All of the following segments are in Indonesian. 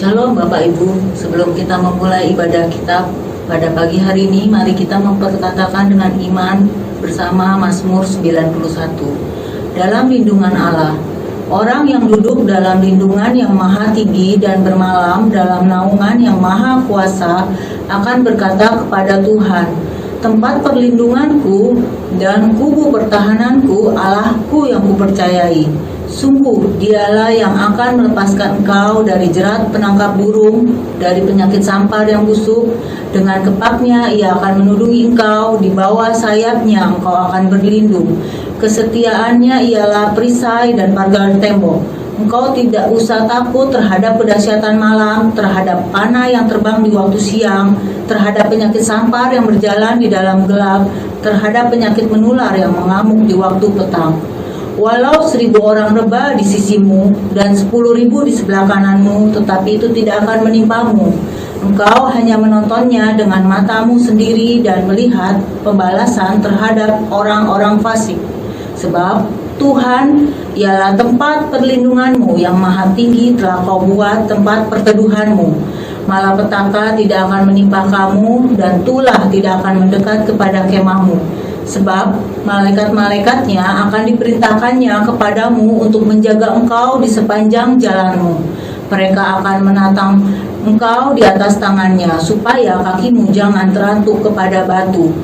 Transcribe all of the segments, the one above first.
Shalom Bapak Ibu, sebelum kita memulai ibadah kita pada pagi hari ini, mari kita memperkatakan dengan iman bersama Mazmur 91. Dalam lindungan Allah, orang yang duduk dalam lindungan yang maha tinggi dan bermalam dalam naungan yang maha kuasa akan berkata kepada Tuhan, tempat perlindunganku dan kubu pertahananku, Allahku yang kupercayai. Sungguh dialah yang akan melepaskan engkau dari jerat penangkap burung, dari penyakit sampar yang busuk. Dengan kepaknya ia akan menudungi engkau, di bawah sayapnya engkau akan berlindung. Kesetiaannya ialah perisai dan pagar tembok. Engkau tidak usah takut terhadap kedahsyatan malam, terhadap panah yang terbang di waktu siang, terhadap penyakit sampar yang berjalan di dalam gelap, terhadap penyakit menular yang mengamuk di waktu petang. Walau 1.000 orang rebah di sisimu dan 10.000 di sebelah kananmu, tetapi itu tidak akan menimpamu. Engkau hanya menontonnya dengan matamu sendiri dan melihat pembalasan terhadap orang-orang fasik. Sebab Tuhan ialah tempat perlindunganmu, yang maha tinggi telah kau buat tempat perteduhanmu. Malapetaka tidak akan menimpa kamu, dan tulah tidak akan mendekat kepada kemahmu. Sebab malaikat-malaikatnya akan diperintahkannya kepadamu untuk menjaga engkau di sepanjang jalanmu. Mereka akan menatang engkau di atas tangannya, supaya kakimu jangan terantuk kepada batu.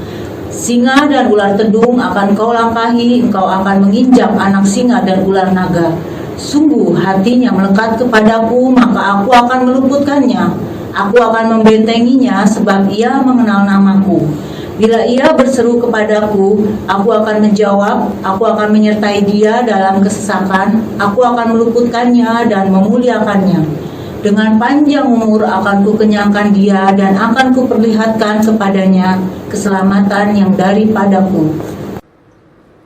Singa dan ular tedung akan kau langkahi, engkau akan menginjak anak singa dan ular naga. Sungguh hatinya melekat kepadaku, maka aku akan meluputkannya. Aku akan membentenginya, sebab ia mengenal namaku. Bila ia berseru kepadaku, aku akan menjawab, aku akan menyertai dia dalam kesesakan, aku akan meluputkannya dan memuliakannya. Dengan panjang umur akan kukenyangkan dia dan akan kuperlihatkan kepadanya keselamatan yang daripadaku.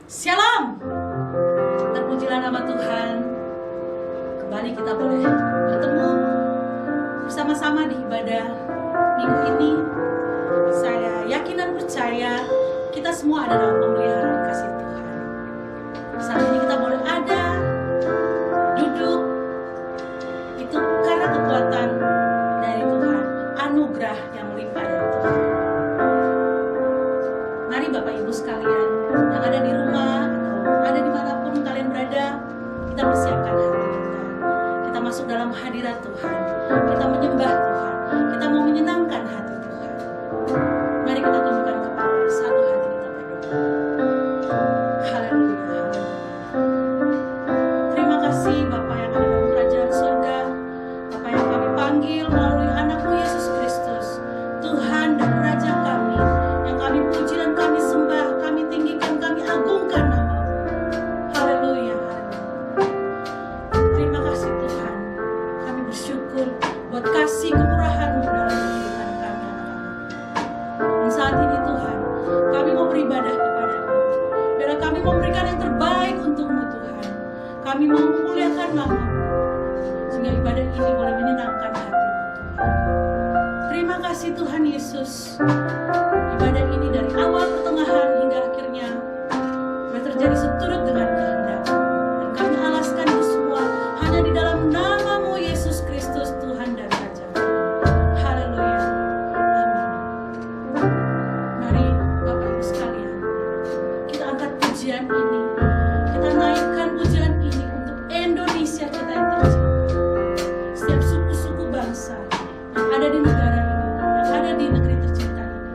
Shalom, terpujilah nama Tuhan. Kembali kita boleh bertemu bersama-sama di ibadah minggu ini. Saya yakin dan percaya kita semua ada dalam pemeliharaan kasih Tuhan. Saat ini kita boleh ada, duduk, itu karena kekuatan dari Tuhan, anugerah yang melimpah dari Tuhan. Mari Bapak Ibu sekalian yang ada di rumah atau ada dimanapun kalian berada, kita persiapkan hati kita. Kita masuk dalam hadirat Tuhan, kita menyembah Tuhan, kita mau menyenangkan hati Tuhan. Mari kita tundukkan kepala, satu hati kita berdoa. Haleluya. Terima kasih Bapa yang ada dalam kerajaan surga, Bapa yang kami panggil melalui anak-Mu Yesus Kristus, Tuhan dan Raja kami, yang kami puji dan kami sembah, kami tinggikan, kami agungkan nama-Mu. Haleluya. Terima kasih Tuhan, kami bersyukur buat kasih kemurahan-Mu dalam kehidupan kami. Dan saat ini Tuhan, kami mau beribadah kepada-Mu. Biarlah kami memberikan yang terbaik untuk-Mu Tuhan. Kami mau memuliakan nama-Mu, sehingga ibadah ini boleh menyenangkan hati-Mu Tuhan. Terima kasih Tuhan Yesus. Ibadah ini dari awal, pertengahan hingga akhirnya boleh terjadi seturut dengan kehendak. Dan kami alaskan itu semua hanya di dalam nama-Mu Yesus Kristus, Tuhan dan Raja. Haleluya. Mari Bapak Ibu sekalian, kita angkat pujian ini, kita naikkan pujian ini untuk Indonesia kita yang tercinta. Setiap suku-suku bangsa yang ada di negara ini, yang ada di negeri tercinta ini,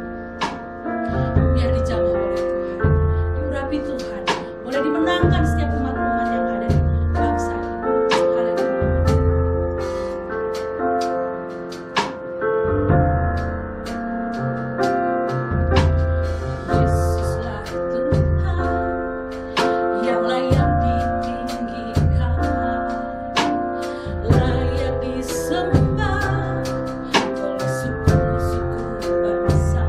biar dijamah oleh Tuhan, diurapi Tuhan, boleh dimenangkan setiap umat-umat yang ada di bangsa ini. Haleluya. Yesuslah Tuhan yang layak ditinggikan, layak disembah oleh suku-suku bangsa.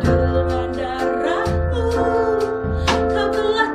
Dengan darah-Mu Kau telah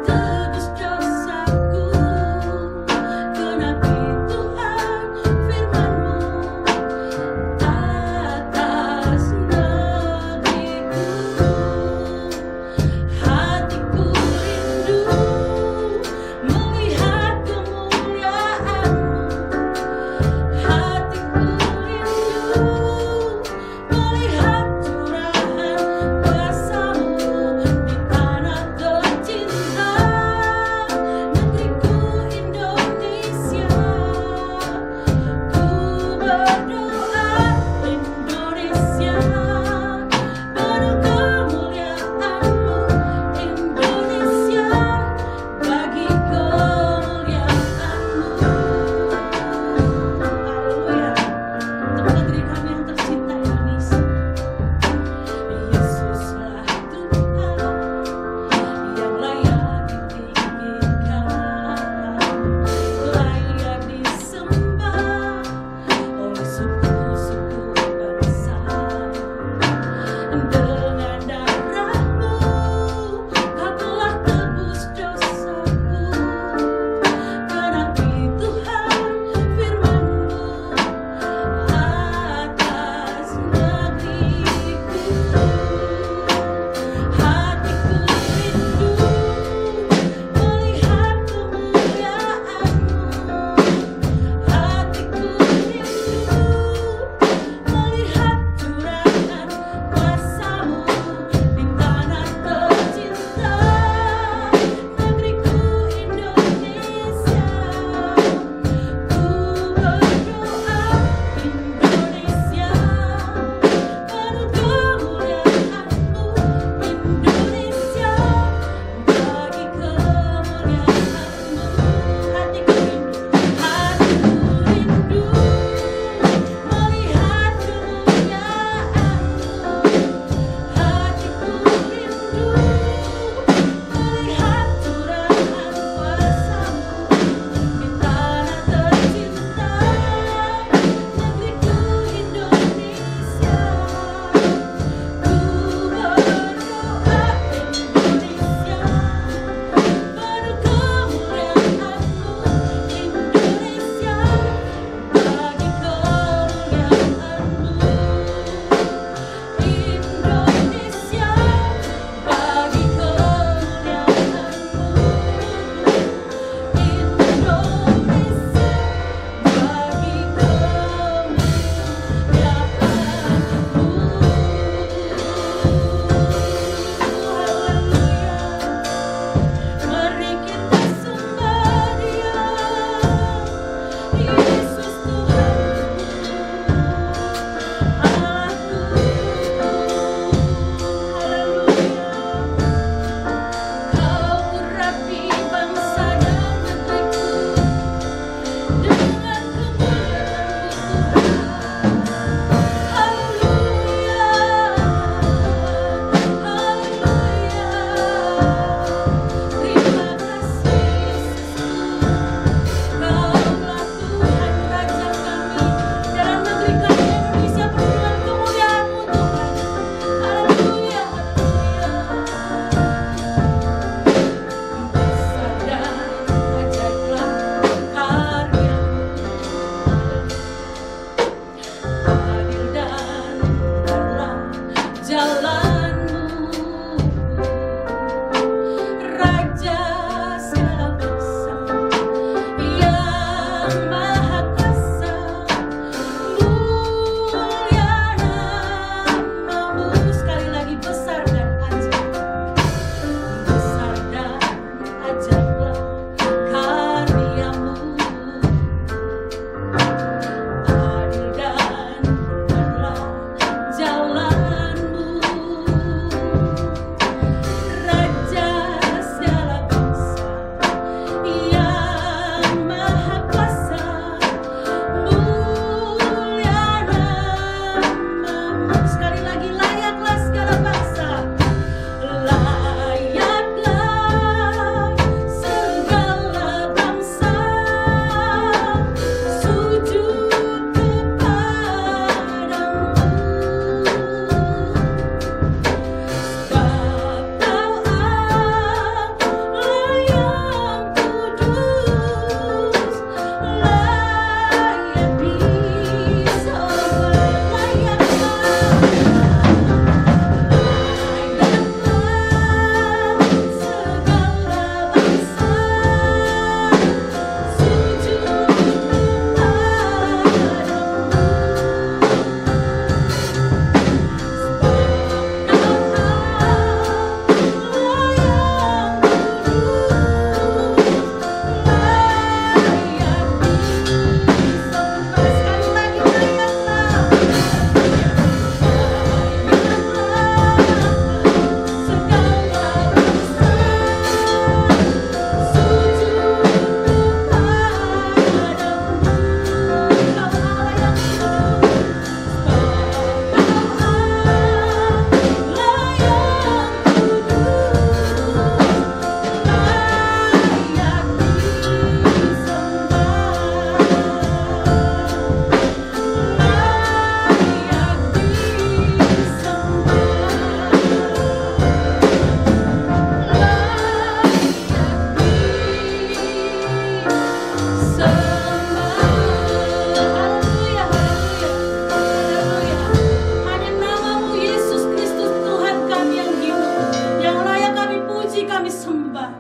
kami sembah.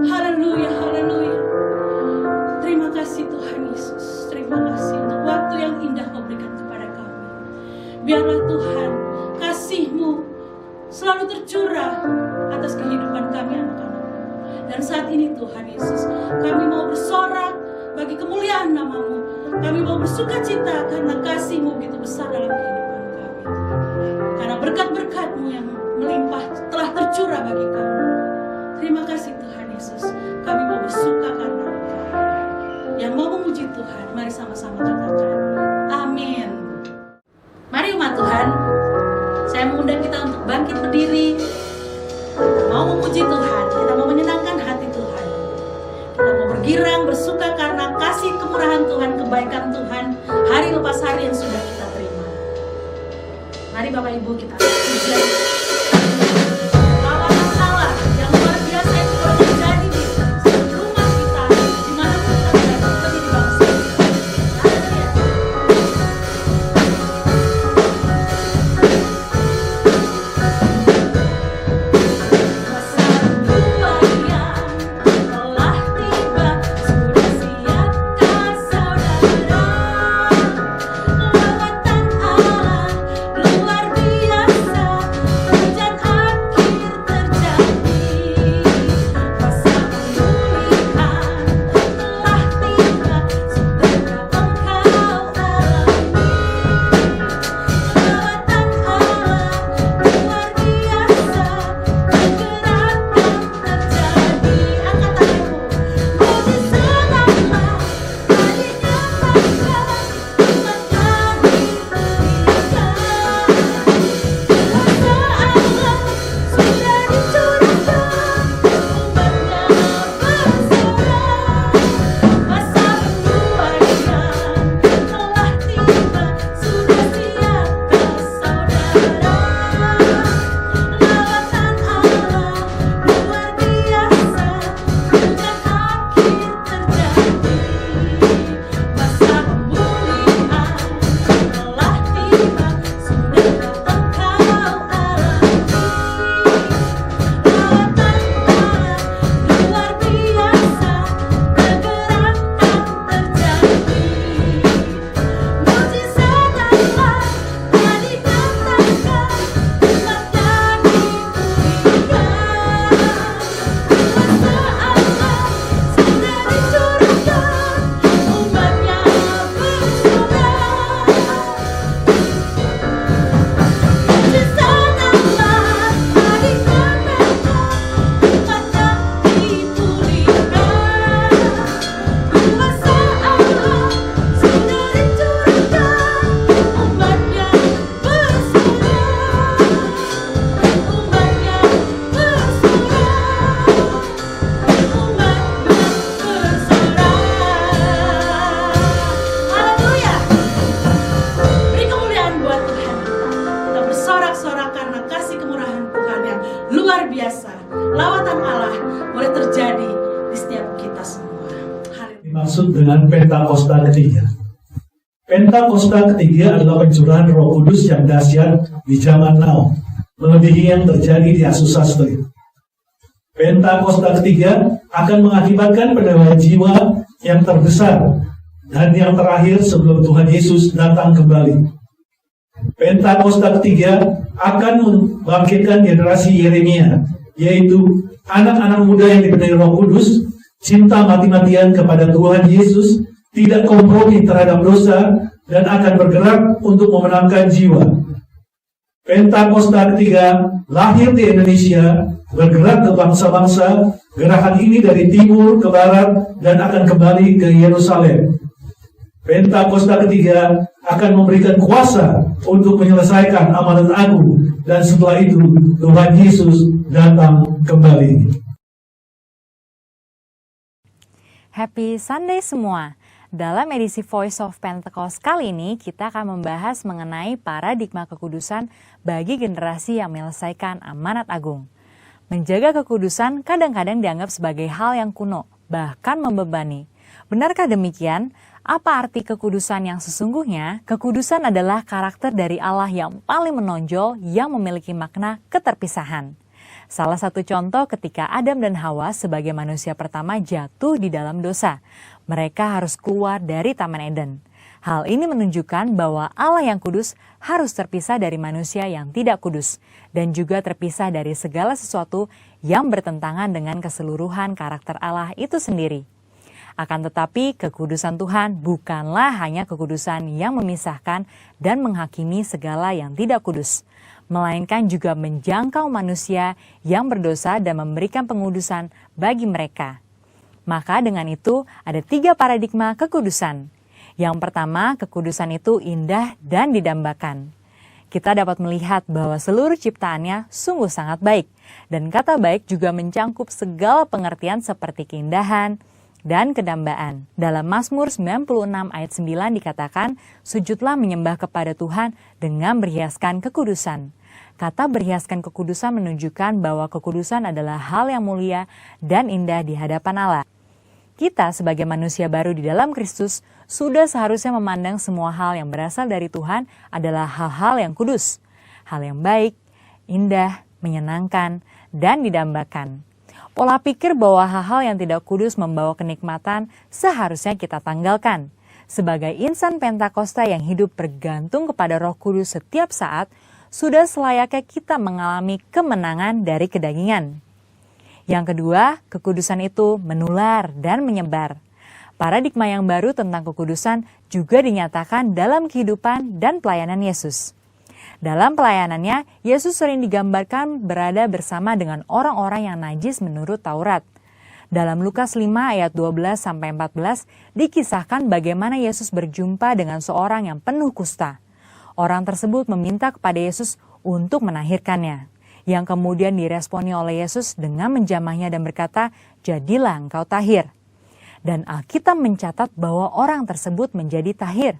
Haleluya, haleluya. Terima kasih Tuhan Yesus. Terima kasih untuk waktu yang indah Kau berikan kepada kami. Biarlah Tuhan, kasih-Mu selalu tercurah atas kehidupan kami anak-anak. Dan saat ini Tuhan Yesus, kami mau bersorak bagi kemuliaan nama-Mu. Kami mau bersuka cita karena kasih-Mu begitu besar dalam kehidupan kami. Karena berkat-berkat-Mu yang melimpah telah tercurah bagi kami. Terima kasih Tuhan Yesus. Kami mau bersuka karena Engkau. Yang mau memuji Tuhan, mari sama-sama katakan amin. Mari umat Tuhan, saya mengundang kita untuk bangkit berdiri. Kita mau memuji Tuhan, kita mau menyenangkan hati Tuhan. Kita mau bergirang, bersuka karena kasih kemurahan Tuhan, kebaikan Tuhan, hari lepas hari yang sudah kita terima. Mari Bapak Ibu kita puji lawanan Allah yang luar biasa yang boleh terjadi di rumah kita, dimanapun kita berada, kita jadi bangsa. Dimaksud dengan Pentakosta ketiga. Pentakosta ketiga adalah pencurahan Roh Kudus yang dahsyat di zaman now, melebihi yang terjadi di Asusastra. Pentakosta ketiga akan mengakibatkan pendamaian jiwa yang terbesar dan yang terakhir sebelum Tuhan Yesus datang kembali. Pentakosta ketiga akan membangkitkan generasi Yeremia, yaitu anak-anak muda yang dipenuhi Roh Kudus, cinta mati-matian kepada Tuhan Yesus, tidak kompromi terhadap dosa, dan akan bergerak untuk memenangkan jiwa. Pentakosta ketiga lahir di Indonesia, bergerak ke bangsa-bangsa. Gerakan ini dari timur ke barat dan akan kembali ke Yerusalem. Pentakosta ketiga akan memberikan kuasa untuk menyelesaikan amanat agung, dan setelah itu Tuhan Yesus datang kembali. Happy Sunday semua. Dalam edisi Voice of Pentecost kali ini, kita akan membahas mengenai paradigma kekudusan bagi generasi yang menyelesaikan amanat agung. Menjaga kekudusan kadang-kadang dianggap sebagai hal yang kuno, bahkan membebani. Benarkah demikian? Apa arti kekudusan yang sesungguhnya? Kekudusan adalah karakter dari Allah yang paling menonjol yang memiliki makna keterpisahan. Salah satu contoh ketika Adam dan Hawa sebagai manusia pertama jatuh di dalam dosa. Mereka harus keluar dari Taman Eden. Hal ini menunjukkan bahwa Allah yang kudus harus terpisah dari manusia yang tidak kudus. Dan juga terpisah dari segala sesuatu yang bertentangan dengan keseluruhan karakter Allah itu sendiri. Akan tetapi kekudusan Tuhan bukanlah hanya kekudusan yang memisahkan dan menghakimi segala yang tidak kudus, melainkan juga menjangkau manusia yang berdosa dan memberikan pengudusan bagi mereka. Maka dengan itu ada 3 paradigma kekudusan. Yang pertama, kekudusan itu indah dan didambakan. Kita dapat melihat bahwa seluruh ciptaannya sungguh sangat baik. Dan kata baik juga mencangkup segala pengertian seperti keindahan dan kedambaan. Dalam Mazmur 96 ayat 9 dikatakan, sujudlah menyembah kepada Tuhan dengan berhiaskan kekudusan. Kata berhiaskan kekudusan menunjukkan bahwa kekudusan adalah hal yang mulia dan indah di hadapan Allah. Kita sebagai manusia baru di dalam Kristus sudah seharusnya memandang semua hal yang berasal dari Tuhan adalah hal-hal yang kudus, hal yang baik, indah, menyenangkan, dan didambakan. Pola pikir bahwa hal-hal yang tidak kudus membawa kenikmatan seharusnya kita tanggalkan. Sebagai insan Pentakosta yang hidup bergantung kepada Roh Kudus setiap saat, sudah selayaknya kita mengalami kemenangan dari kedagingan. Yang kedua, kekudusan itu menular dan menyebar. Paradigma yang baru tentang kekudusan juga dinyatakan dalam kehidupan dan pelayanan Yesus. Dalam pelayanannya, Yesus sering digambarkan berada bersama dengan orang-orang yang najis menurut Taurat. Dalam Lukas 5 ayat 12-14 dikisahkan bagaimana Yesus berjumpa dengan seorang yang penuh kusta. Orang tersebut meminta kepada Yesus untuk menahirkannya, yang kemudian diresponi oleh Yesus dengan menjamahnya dan berkata, "Jadilah engkau tahir." Dan Alkitab mencatat bahwa orang tersebut menjadi tahir.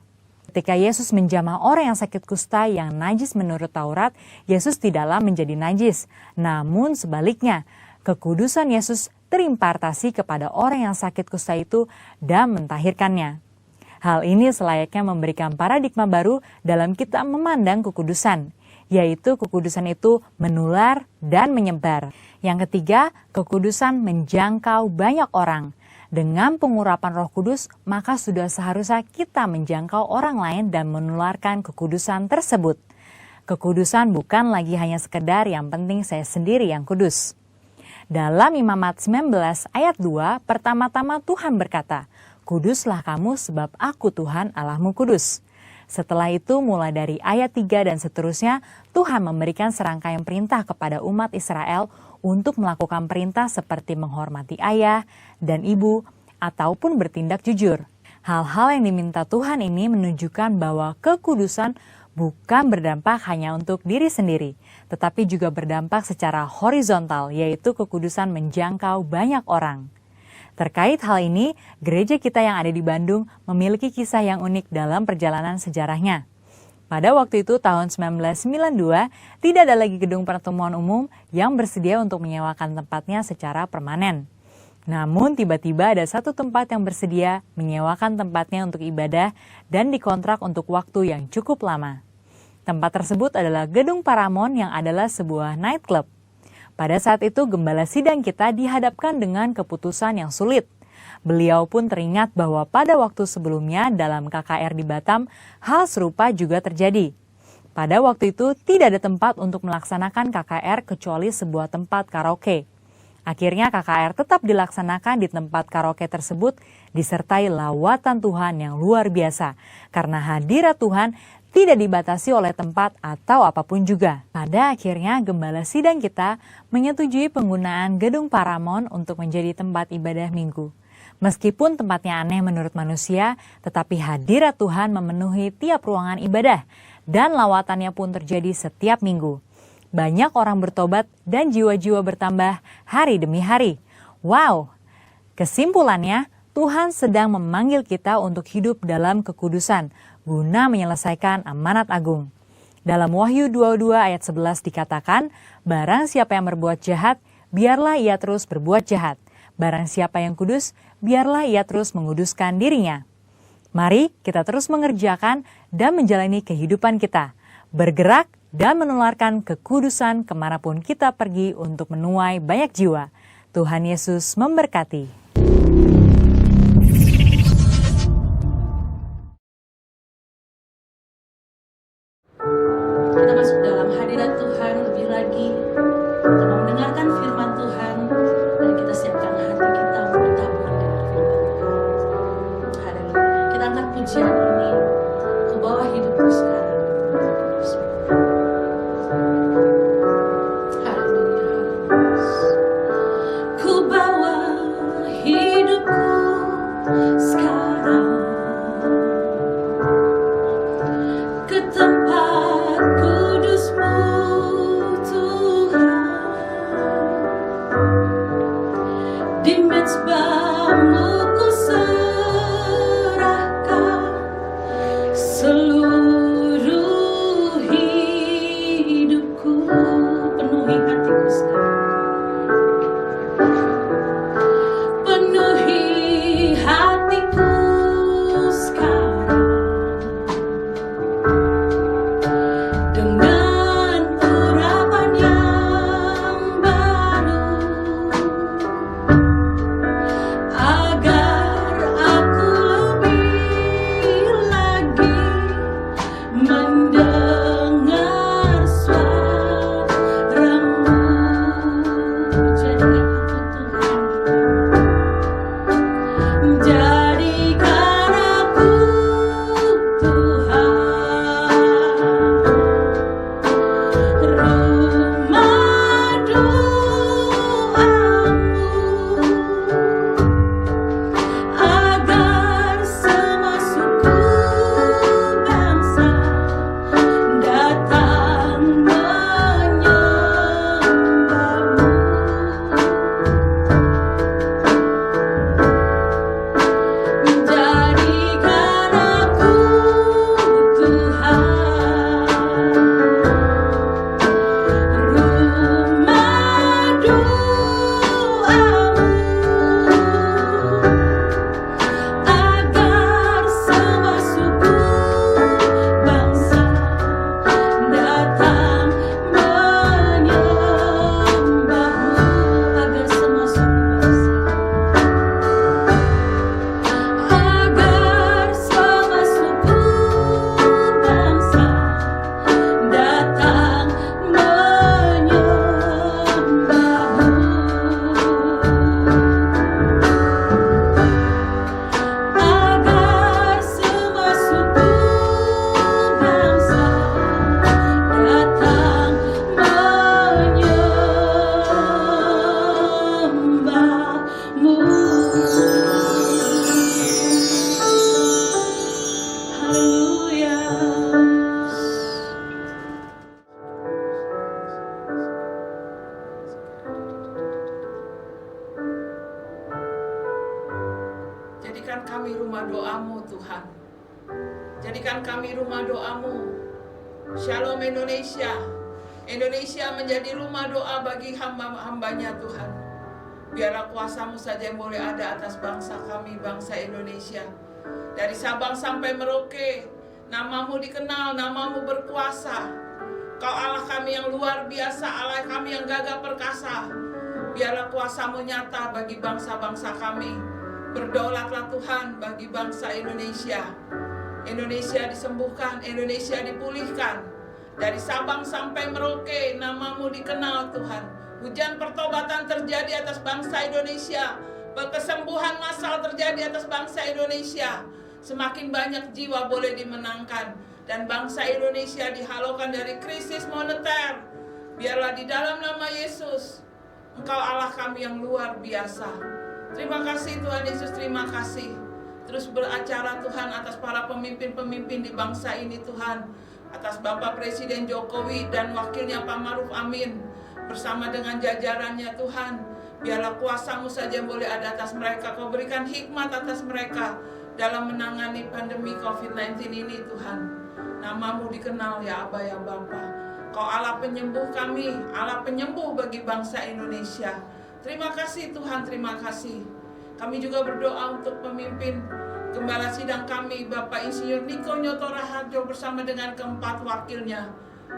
Ketika Yesus menjamah orang yang sakit kusta yang najis menurut Taurat, Yesus tidaklah menjadi najis. Namun sebaliknya, kekudusan Yesus terimpartasi kepada orang yang sakit kusta itu dan mentahirkannya. Hal ini selayaknya memberikan paradigma baru dalam kita memandang kekudusan, yaitu kekudusan itu menular dan menyebar. Yang ketiga, kekudusan menjangkau banyak orang. Dengan pengurapan Roh Kudus, maka sudah seharusnya kita menjangkau orang lain dan menularkan kekudusan tersebut. Kekudusan bukan lagi hanya sekedar yang penting saya sendiri yang kudus. Dalam Imamat 19 ayat 2, pertama-tama Tuhan berkata, "Kuduslah kamu sebab aku Tuhan Allahmu kudus." Setelah itu mulai dari ayat 3 dan seterusnya, Tuhan memberikan serangkaian perintah kepada umat Israel untuk melakukan perintah seperti menghormati ayah dan ibu ataupun bertindak jujur. Hal-hal yang diminta Tuhan ini menunjukkan bahwa kekudusan bukan berdampak hanya untuk diri sendiri, tetapi juga berdampak secara horizontal, yaitu kekudusan menjangkau banyak orang. Terkait hal ini, gereja kita yang ada di Bandung memiliki kisah yang unik dalam perjalanan sejarahnya. Pada waktu itu tahun 1992, tidak ada lagi gedung pertemuan umum yang bersedia untuk menyewakan tempatnya secara permanen. Namun tiba-tiba ada satu tempat yang bersedia menyewakan tempatnya untuk ibadah dan dikontrak untuk waktu yang cukup lama. Tempat tersebut adalah Gedung Paramount yang adalah sebuah nightclub. Pada saat itu gembala sidang kita dihadapkan dengan keputusan yang sulit. Beliau pun teringat bahwa pada waktu sebelumnya dalam KKR di Batam, hal serupa juga terjadi. Pada waktu itu tidak ada tempat untuk melaksanakan KKR kecuali sebuah tempat karaoke. Akhirnya KKR tetap dilaksanakan di tempat karaoke tersebut disertai lawatan Tuhan yang luar biasa. Karena hadirat Tuhan tidak dibatasi oleh tempat atau apapun juga. Pada akhirnya gembala sidang kita menyetujui penggunaan Gedung Paramount untuk menjadi tempat ibadah minggu. Meskipun tempatnya aneh menurut manusia, tetapi hadirat Tuhan memenuhi tiap ruangan ibadah dan lawatannya pun terjadi setiap minggu. Banyak orang bertobat dan jiwa-jiwa bertambah hari demi hari. Wow! Kesimpulannya, Tuhan sedang memanggil kita untuk hidup dalam kekudusan guna menyelesaikan amanat agung. Dalam Wahyu 22 ayat 11 dikatakan, "Barang siapa yang berbuat jahat, biarlah ia terus berbuat jahat. Barang siapa yang kudus, biarlah ia terus menguduskan dirinya." Mari kita terus mengerjakan dan menjalani kehidupan kita. bergerak dan menularkan kekudusan kemanapun kita pergi untuk menuai banyak jiwa. Tuhan Yesus memberkati. Kita masuk dalam hadirat Tuhan lebih lagi. Kita mau mendengarkan firman Tuhan. Mari kita siapkan hati kita untuk bertabur dengan firman Tuhan. Haleluya. Kita angkat pujian ini ke bawah hidupku sekarang. Haleluya. Ku bawa hidupku sekarang ke tempat kudus-Mu, Tuhan. Di mezbah-Mu ku serahkan seluruh hidupku. Penuhi hatiku sekarang. Penuhi hatiku sekarang dengan urapan yang baru, agar aku lebih lagi mendengar suara-Mu. Jadikan aku Tuhan, rumah doamu, agar semua suku bangsa datang menyembah-Mu. Jadikan aku Tuhan, rumah doamu, agar semua suku bangsa datang menyembah-Mu. Agar semua suku bangsa datang menyembah-Mu. Agar semua suku bangsa datang menyembah-Mu. Haleluya. Jadikan kami rumah doa-Mu, Tuhan. Jadikan kami rumah doa-Mu. Shalom Indonesia. Indonesia menjadi rumah doa bagi hamba-hambanya, Tuhan. Biarlah kuasa-Mu saja yang boleh ada atas bangsa kami, bangsa Indonesia. Dari Sabang sampai Merauke, nama-Mu dikenal, nama-Mu berkuasa. Kau Allah kami yang luar biasa, Allah kami yang gagah perkasa. Biarlah kuasa-Mu nyata bagi bangsa-bangsa kami. Berdaulatlah Tuhan bagi bangsa Indonesia. Indonesia disembuhkan, Indonesia dipulihkan. Dari Sabang sampai Merauke, nama-Mu dikenal Tuhan. Hujan pertobatan terjadi atas bangsa Indonesia. Kesembuhan massal terjadi atas bangsa Indonesia. Semakin banyak jiwa boleh dimenangkan. Dan bangsa Indonesia dihalaukan dari krisis moneter. Biarlah di dalam nama Yesus, Engkau Allah kami yang luar biasa. Terima kasih Tuhan Yesus, terima kasih. Terus beracara Tuhan atas para pemimpin-pemimpin di bangsa ini Tuhan. Atas Bapak Presiden Jokowi dan wakilnya Pak Maruf Amin. Bersama dengan jajarannya Tuhan. Biarlah kuasa-Mu saja yang boleh ada atas mereka. Kau berikan hikmat atas mereka dalam menangani pandemi COVID-19 ini Tuhan. Nama-Mu dikenal ya Aba ya Bapa. Kau Allah penyembuh kami, Allah penyembuh bagi bangsa Indonesia. Terima kasih Tuhan, terima kasih. Kami juga berdoa untuk pemimpin Gembala sidang kami, Bapak Insinyur Niko Nyoto Raharjo bersama dengan keempat wakilnya.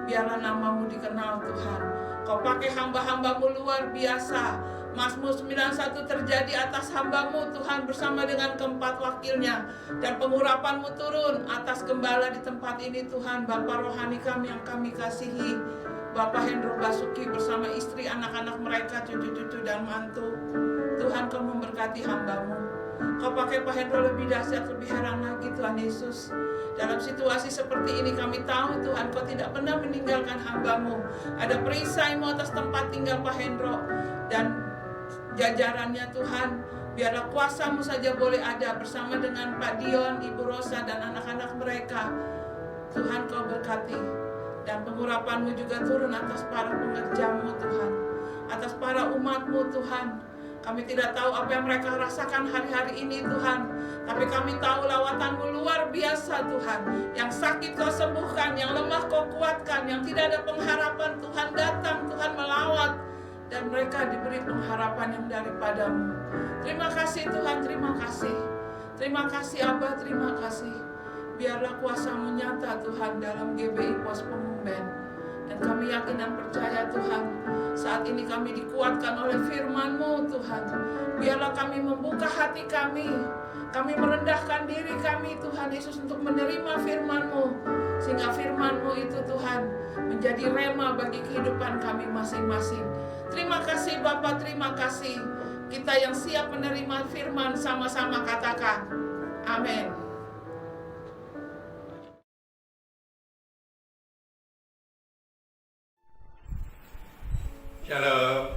Biarlah namamu dikenal Tuhan. Kau pakai hamba-hambamu luar biasa. Mazmur 91 terjadi atas hambamu Tuhan bersama dengan keempat wakilnya. Dan pengurapanmu turun atas gembala di tempat ini Tuhan. Bapak rohani kami yang kami kasihi, Bapak Hendro Basuki bersama istri, anak-anak mereka, cucu-cucu dan mantu. Tuhan, Kau memberkati hambamu. Kau pakai Pak Hendro lebih dahsyat, lebih heran lagi Tuhan Yesus. Dalam situasi seperti ini kami tahu Tuhan, Kau tidak pernah meninggalkan hambamu. Ada perisai-Mu atas tempat tinggal Pak Hendro dan jajarannya Tuhan. Biarlah kuasa-Mu saja boleh ada bersama dengan Pak Dion, Ibu Rosa dan anak-anak mereka. Tuhan, Kau berkati. Dan pengurapan-Mu juga turun atas para pengerja-Mu Tuhan, atas para umat-Mu Tuhan. Kami tidak tahu apa yang mereka rasakan hari-hari ini Tuhan, tapi kami tahu lawatan-Mu luar biasa Tuhan. Yang sakit Kau sembuhkan, yang lemah Kau kuatkan, yang tidak ada pengharapan Tuhan datang, Tuhan melawat, dan mereka diberi pengharapan yang daripada-Mu. Terima kasih Tuhan, terima kasih. Terima kasih Abah, terima kasih. Biarlah kuasa-Mu nyata Tuhan dalam GBI Pos Pemumben. Dan kami yakin dan percaya Tuhan, saat ini kami dikuatkan oleh firman-Mu Tuhan. Biarlah kami membuka hati kami merendahkan diri kami Tuhan Yesus untuk menerima firman-Mu. Sehingga firman-Mu itu Tuhan menjadi rema bagi kehidupan kami masing-masing. Terima kasih Bapa, terima kasih. Kita yang siap menerima firman sama-sama katakan, amin. Shalom.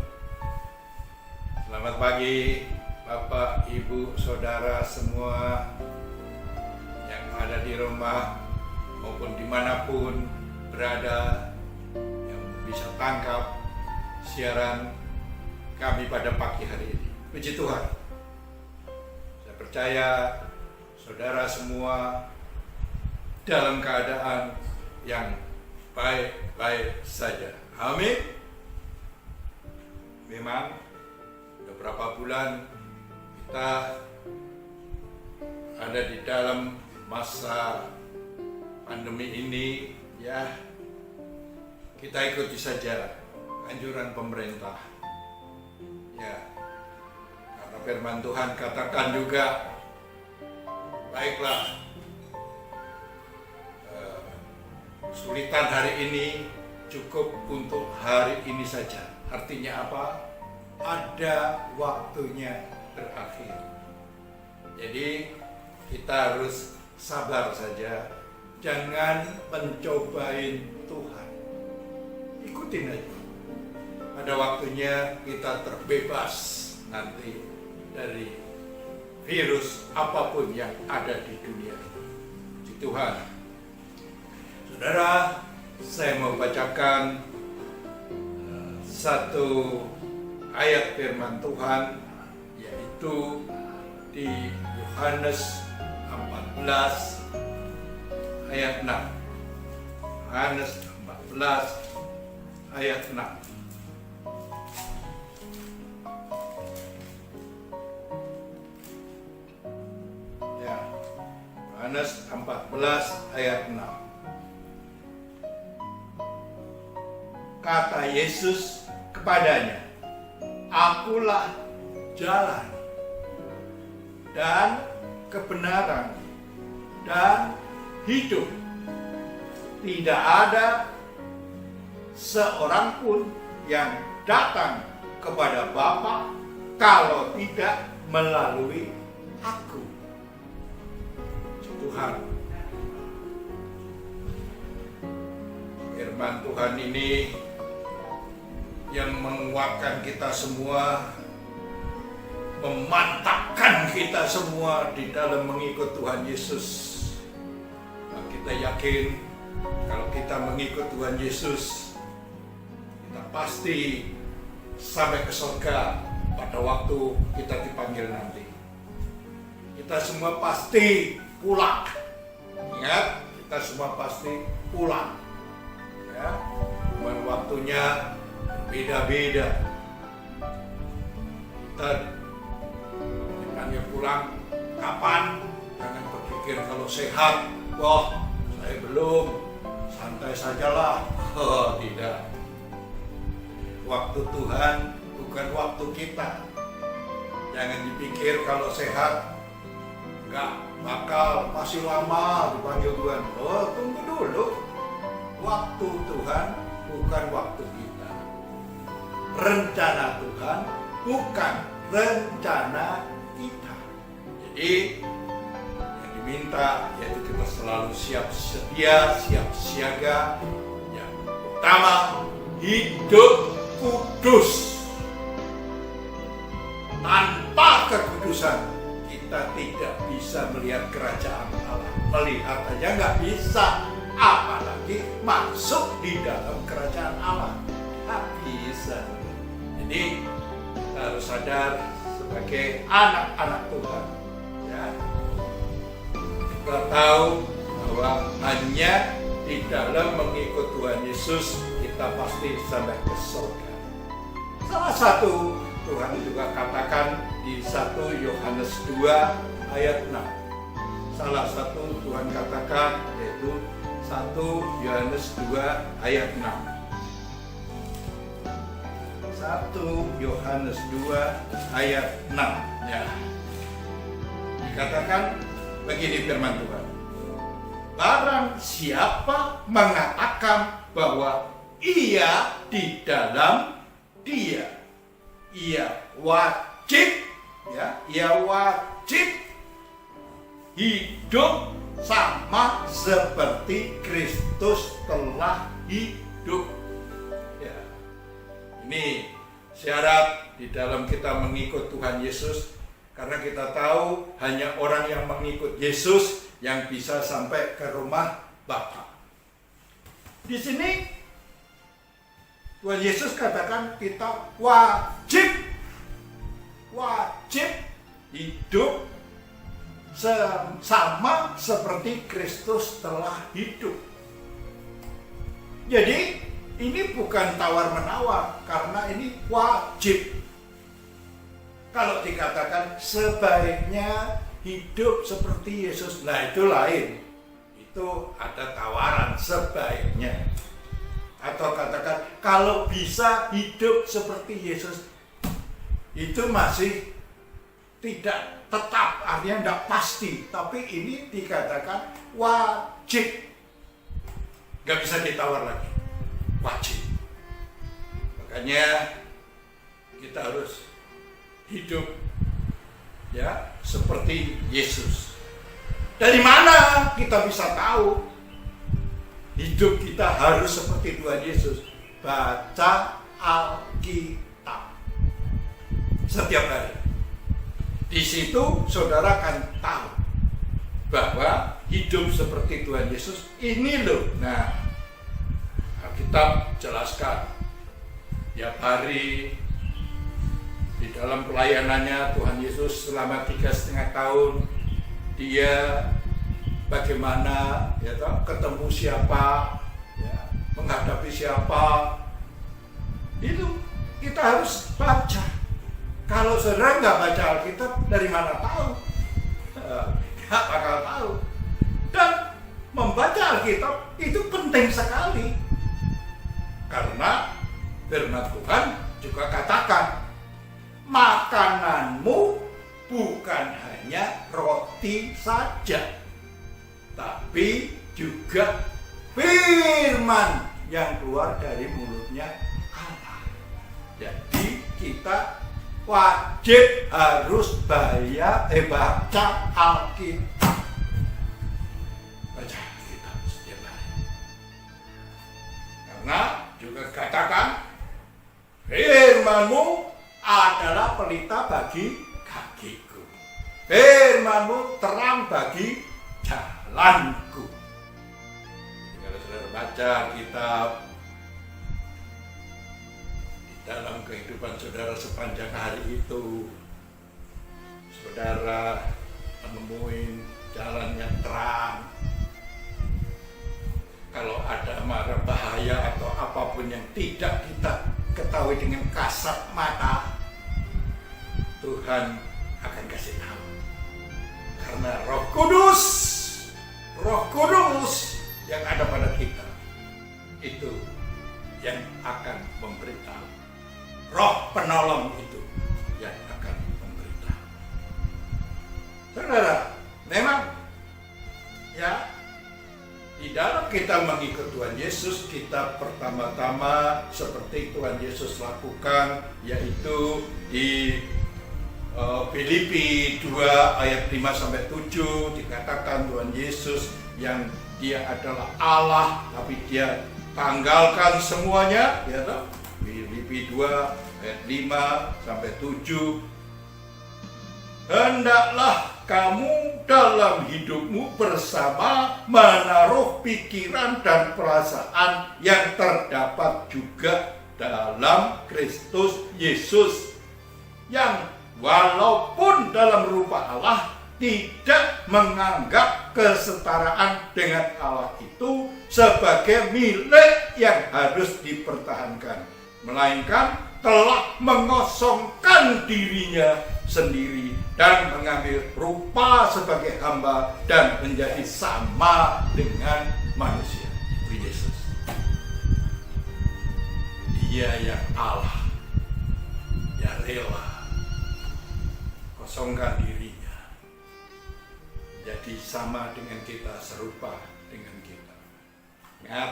Selamat pagi Bapak, Ibu, Saudara semua yang ada di rumah maupun dimanapun berada, yang bisa tangkap siaran kami pada pagi hari ini. Puji Tuhan. Saya percaya saudara semua dalam keadaan yang baik-baik saja. Amin. Memang beberapa bulan kita ada di dalam masa pandemi ini, ya kita ikuti saja anjuran pemerintah. Ya, karena firman Tuhan katakan juga, baiklah, kesulitan hari ini cukup untuk hari ini saja. Artinya apa? Ada waktunya berakhir. Jadi kita harus sabar saja, jangan mencobain Tuhan. Ikutin aja. Pada waktunya kita terbebas nanti dari virus apapun yang ada di dunia. Puji Tuhan. Saudara, saya mau bacakan satu ayat firman Tuhan, yaitu di Yohanes 14 ayat 6. Yohanes 14 ayat 6. Ya, Yohanes 14 ayat 6. Kata Yesus kepadanya, Akulah jalan dan kebenaran dan hidup. Tidak ada seorang pun yang datang kepada Bapa kalau tidak melalui Aku. Tuhan, firman Tuhan ini yang menguatkan kita semua, memantapkan kita semua di dalam mengikut Tuhan Yesus. Nah, kita yakin kalau kita mengikut Tuhan Yesus, kita pasti sampai ke surga pada waktu kita dipanggil nanti. Kita semua pasti pulang. Ingat, kita semua pasti pulang. Ya, cuman waktunya beda-beda. Kita dipanggil pulang kapan? Jangan berpikir kalau sehat, wah saya belum, santai sajalah. Oh, tidak. Waktu Tuhan bukan waktu kita. Jangan dipikir kalau sehat nggak bakal, masih lama dipanggil Tuhan. Oh, tunggu dulu. Waktu Tuhan bukan waktu kita. Rencana Tuhan bukan rencana kita. Jadi yang diminta yaitu kita selalu siap sedia, siap siaga. Yang pertama, hidup kudus. Tanpa kekudusan kita tidak bisa melihat kerajaan Allah. Melihat aja nggak bisa, apalagi masuk di dalam kerajaan Allah. Nggak bisa. Jadi kita harus sadar sebagai anak-anak Tuhan, ya. Kita tahu bahwa hanya di dalam mengikut Tuhan Yesus kita pasti sampai ke surga. Salah satu Tuhan juga katakan di 1 Yohanes 2 ayat 6. Salah satu Tuhan katakan yaitu 1 Yohanes 2 ayat 6. 1 Yohanes 2 ayat 6, ya. Dikatakan begini firman Tuhan. Barang siapa mengatakan bahwa ia di dalam Dia, ia wajib, ya, ia wajib hidup sama seperti Kristus telah hidup. Ya. Ini syarat di dalam kita mengikut Tuhan Yesus, karena kita tahu hanya orang yang mengikut Yesus yang bisa sampai ke rumah Bapa. Di sini Tuhan Yesus katakan kita wajib hidup sama seperti Kristus telah hidup. Jadi ini bukan tawar-menawar, karena ini wajib. Kalau dikatakan sebaiknya hidup seperti Yesus, nah itu lain. Itu ada tawaran sebaiknya. Atau katakan kalau bisa hidup seperti Yesus, itu masih tidak tetap, artinya tidak pasti. Tapi ini dikatakan wajib, nggak bisa ditawar lagi, wajib. Makanya kita harus hidup, ya, seperti Yesus. Dari mana kita bisa tahu hidup kita harus seperti Tuhan Yesus? Baca Alkitab setiap hari. Di situ saudara akan tahu bahwa hidup seperti Tuhan Yesus ini loh. Nah, Alkitab jelaskan tiap hari di dalam pelayanannya Tuhan Yesus selama 3,5 tahun, dia bagaimana, ya, ketemu siapa, ya, menghadapi siapa, itu kita harus baca. Kalau saudara nggak baca Alkitab, dari mana tahu? Nggak bakal tahu. Dan membaca Alkitab itu penting sekali, karena firman Tuhan juga katakan makananmu bukan hanya roti saja, tapi juga firman yang keluar dari mulutnya Allah. Jadi kita wajib harus baca Alkitab. Baca Alkitab setiap hari. Karena juga katakan firman-Mu adalah pelita bagi kakiku, firman-Mu terang bagi jalanku. Kalau saudara baca Alkitab, di dalam kehidupan saudara sepanjang hari itu, saudara menemui jalan yang terang. Kalau ada mara bahaya atau apapun yang tidak kita ketahui dengan kasat mata, Tuhan akan kasih tahu. Karena Roh Kudus yang ada pada kita itu yang akan memberitahu. Roh penolong itu yang akan memberitahu. Saudara, memang ya, di dalam kita mengikut Tuhan Yesus, kita pertama-tama seperti Tuhan Yesus lakukan, yaitu di Filipi 2 ayat 5-7 dikatakan Tuhan Yesus yang dia adalah Allah, tapi dia tanggalkan semuanya, ya toh? Filipi 2 ayat 5-7. Hendaklah kamu dalam hidupmu bersama menaruh pikiran dan perasaan yang terdapat juga dalam Kristus Yesus, yang walaupun dalam rupa Allah tidak menganggap kesetaraan dengan Allah itu sebagai milik yang harus dipertahankan, melainkan telah mengosongkan dirinya sendiri dan mengambil rupa sebagai hamba dan menjadi sama dengan manusia. Itu Yesus. Dia yang Allah, yang rela kosongkan dirinya, jadi sama dengan kita, serupa dengan kita. Ingat,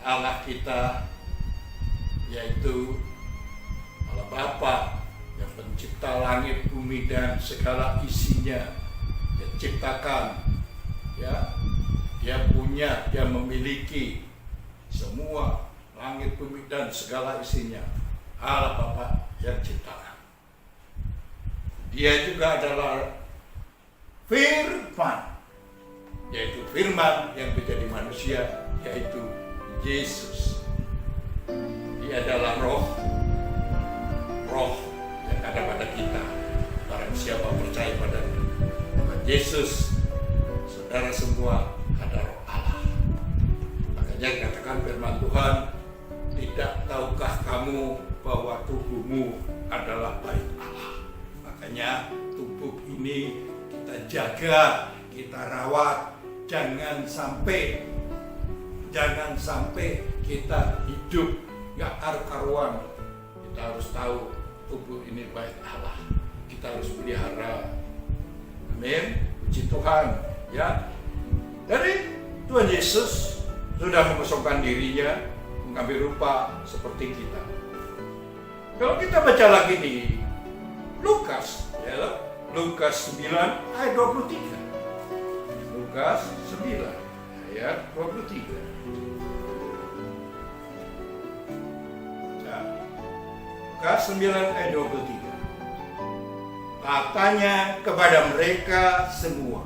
Allah kita yaitu Allah Bapa yang pencipta langit, bumi dan segala isinya. Dia ciptakan, ya, dia punya, dia memiliki semua langit, bumi dan segala isinya. Allah Bapa yang ciptakan. Dia juga adalah Firman, yaitu Firman yang menjadi manusia, yaitu Yesus. Dia adalah Roh yang ada pada kita. Barang siapa percaya pada Yesus, saudara semua ada Roh Allah. Makanya katakan firman Tuhan, tidak tahukah kamu bahwa tubuhmu adalah bait Allah. Makanya tubuh ini kita jaga, kita rawat, jangan sampai kita hidup gak karu-karuan. Kita harus tahu tubuh ini bait Allah, kita harus pelihara. Amin, puji Tuhan. Ya, dari Tuhan Yesus sudah mengosongkan dirinya, mengambil rupa seperti kita. Kalau kita baca lagi di Lukas, ya, Lukas 9 ayat 23. Lukas 9 ayat 23. Lukas 9 ayat 23. Katanya kepada mereka semua,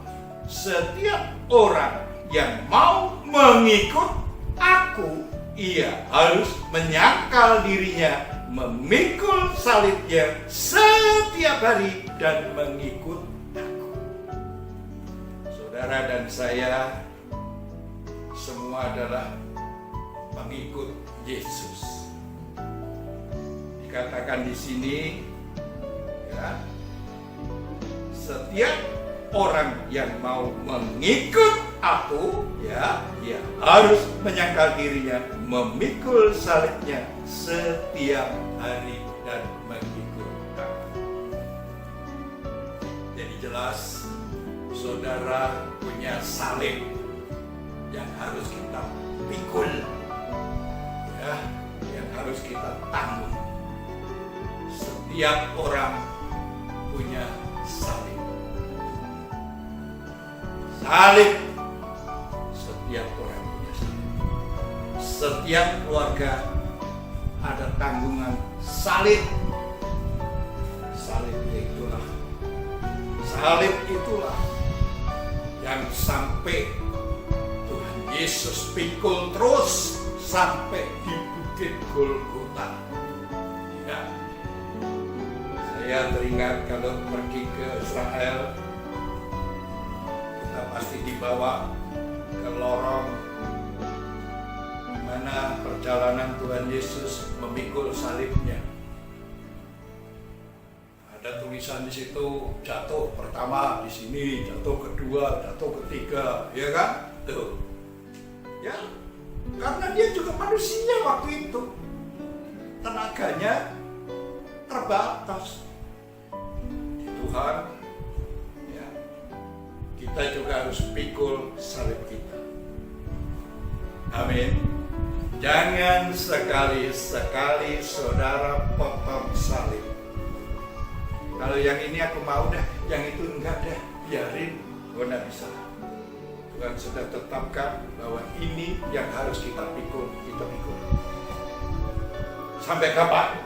setiap orang yang mau mengikut aku, ia harus menyangkal dirinya, memikul salibnya setiap hari dan mengikut aku. Saudara dan saya semua adalah pengikut Yesus. Dikatakan di sini, ya, setiap orang yang mau mengikut aku, ya, dia harus menyangkal dirinya, memikul salibnya setiap hari dan mengikut aku. Jadi jelas, saudara punya salib yang harus kita pikul, ya, yang harus kita tanggung. Setiap orang punya salib. Salib. Setiap orang punya salib. Setiap keluarga ada tanggungan salib. Salib itulah yang sampai Tuhan Yesus pikul terus sampai di Bukit Golgota. Ya. Saya teringat kalau pergi ke Israel, kita pasti dibawa ke lorong di mana perjalanan Tuhan Yesus memikul salibnya. Ada Ada tulisan di situ, jatuh pertama di sini, jatuh kedua, jatuh ketiga, ya kan? Tuh. Ya. Karena dia juga manusia waktu itu. Tenaganya terbatas. Tuhan, ya, kita juga harus pikul salib kita. Amin. Jangan sekali-sekali saudara potong salib. Kalau yang ini aku mau dah, yang itu enggak dah, biarin. Enggak bisa. Tuhan sudah tetapkan bahwa ini yang harus kita pikul, kita pikul. Sampai kapan?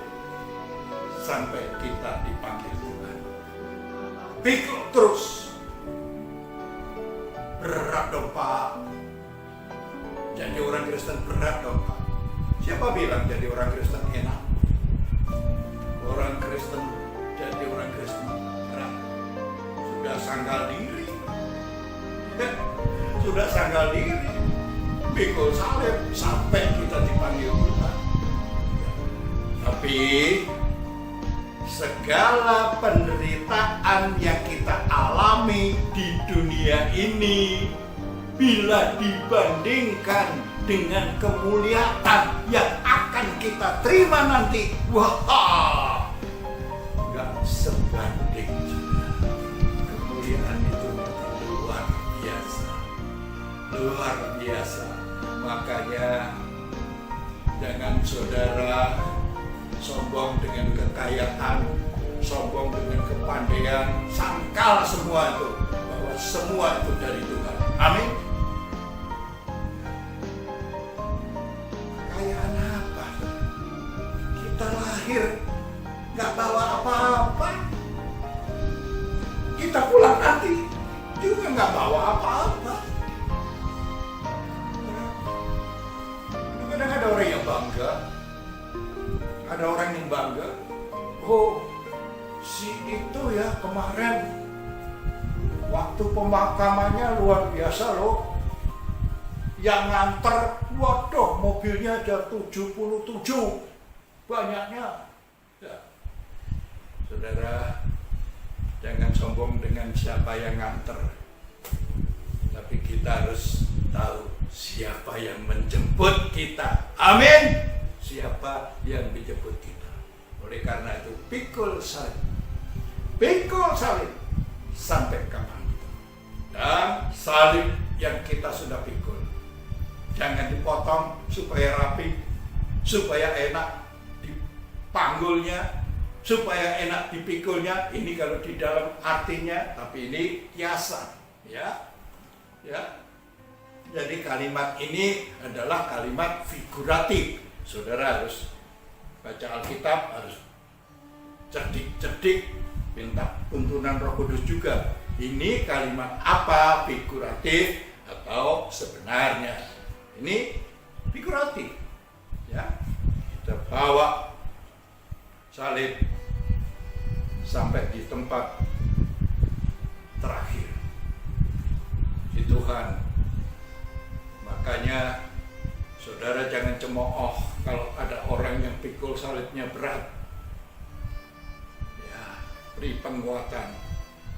Sampai kita dipanggil Tuhan. Pikul terus. Berat dong Pak. Jadi orang Kristen berat dong Pak. Siapa bilang jadi orang Kristen enak? Orang Kristen jadi orang Kristen berat. Sudah sangkal diri. Sudah sangkal diri. Pikul salib sampai kita dipanggil Tuhan. Tapi segala penderitaan yang kita alami di dunia ini, bila dibandingkan dengan kemuliaan yang akan kita terima nanti, wah, gak sebanding. Kemuliaan itu luar biasa, luar biasa. Makanya jangan saudara sombong dengan kekayaan, sombong dengan kepandaian, sangkal semua itu bahwa semua itu dari Tuhan. Amin. Kekayaan apa? Kita lahir nggak bawa apa-apa. Kita pulang nanti juga nggak bawa apa-apa. Kadang ada orang yang bangga. Ada orang yang bangga, oh si itu ya kemarin waktu pemakamannya luar biasa loh. Yang nganter, waduh mobilnya ada 77, banyaknya. Ya. Saudara, jangan sombong dengan siapa yang nganter. Tapi kita harus tahu siapa yang menjemput kita. Amin. Siapa yang menjemput kita. Oleh karena itu pikul salib. Pikul salib sampai kapan. Dan salib yang kita sudah pikul, jangan dipotong supaya rapi, supaya enak dipanggulnya, supaya enak dipikulnya. Ini kalau di dalam artinya, tapi ini kiasan, ya. Ya. Jadi kalimat ini adalah kalimat figuratif. Saudara harus baca Alkitab, harus cerdik-cerdik, minta tuntunan Roh Kudus juga. Ini kalimat apa? Figuratif atau sebenarnya? Ini figuratif. Ya. Kita bawa salib sampai di tempat terakhir. Di Tuhan. Makanya saudara jangan cemooh kalau ada orang yang pikul salibnya berat. Ya, beri penguatan.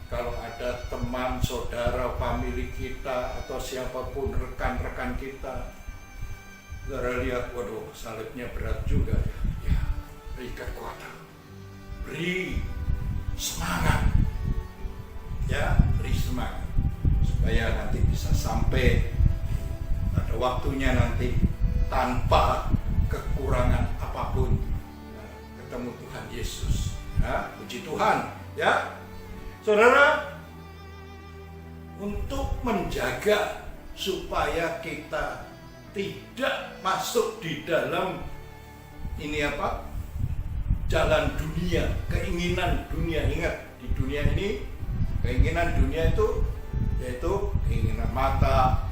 Kalau ada teman, saudara, famili kita, atau siapapun rekan-rekan kita, saudara lihat, waduh salibnya berat juga ya. Ya, beri kekuatan. Beri semangat. Ya, beri semangat. Supaya nanti bisa sampai pada waktunya nanti tanpa kekurangan apapun ketemu Tuhan Yesus. Ya, puji Tuhan, ya. Saudara, untuk menjaga supaya kita tidak masuk di dalam ini apa? Jalan dunia, keinginan dunia. Ingat, di dunia ini keinginan dunia itu yaitu keinginan mata,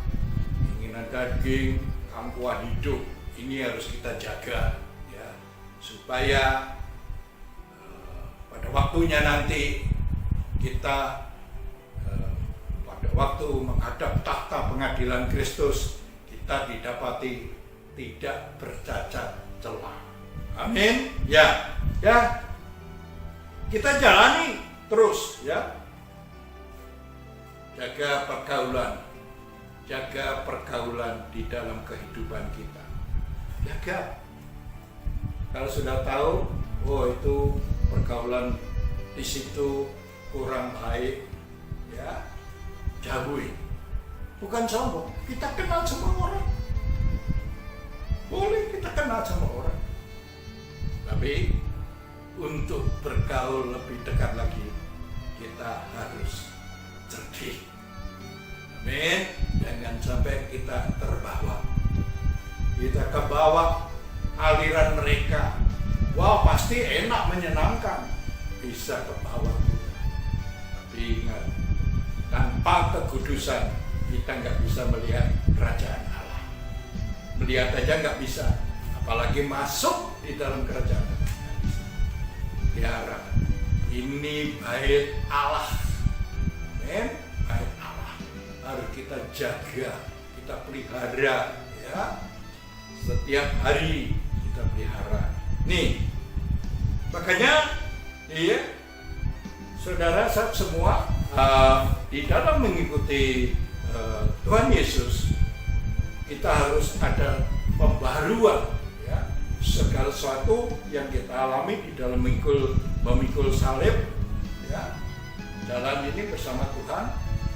keinginan daging, keangkuhan hidup. Ini harus kita jaga ya, supaya pada waktunya nanti kita pada waktu menghadap tahta pengadilan Kristus, kita didapati tidak bercacat celah. Amin. Ya, ya. kita jalani terus ya. Jaga pergaulan di dalam kehidupan kita. Jaga. Kalau sudah tahu, oh itu pergaulan di situ kurang baik, ya jauhi. Bukan sombong, kita kenal semua orang. Boleh kita kenal sama orang. Tapi untuk bergaul lebih dekat lagi, kita harus cerdik. Amin. Jangan sampai kita terbawa. Kita kebawa aliran mereka. Wah, pasti enak, menyenangkan. Bisa kebawa kita. Tapi ingat, tanpa kekudusan kita nggak bisa melihat kerajaan Allah. Melihat aja nggak bisa, apalagi masuk di dalam kerajaan. Biar ini bait Allah, men, bait Allah harus kita jaga, kita pelihara, ya. Setiap hari kita pelihara. Nih, makanya, iya, saudara semua di dalam mengikuti Tuhan Yesus, kita harus ada pembaharuan. Segala sesuatu yang kita alami di dalam memikul salib, ya, jalan ini bersama Tuhan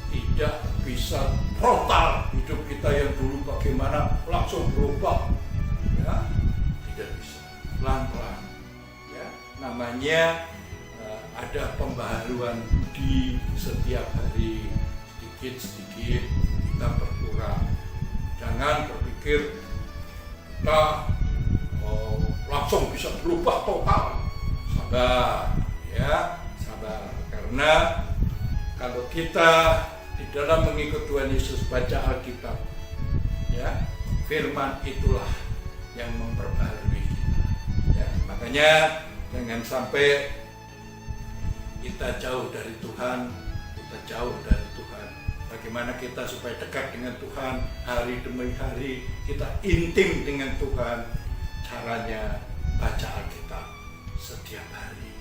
tidak bisa frontal hidup kita yang dulu bagaimana langsung berubah, ya, tidak bisa, pelan-pelan, ya, namanya ada pembaharuan di setiap hari, sedikit-sedikit kita berkurang. Jangan berpikir kita langsung bisa berubah total. Sabar, ya, sabar. Karena kalau kita di dalam mengikut Tuhan Yesus, baca Alkitab, ya, firman itulah yang memperbarui kita. Ya, makanya jangan sampai kita jauh dari Tuhan, kita jauh dari Tuhan. Bagaimana kita supaya dekat dengan Tuhan hari demi hari, kita intim dengan Tuhan. Caranya baca Alkitab setiap hari.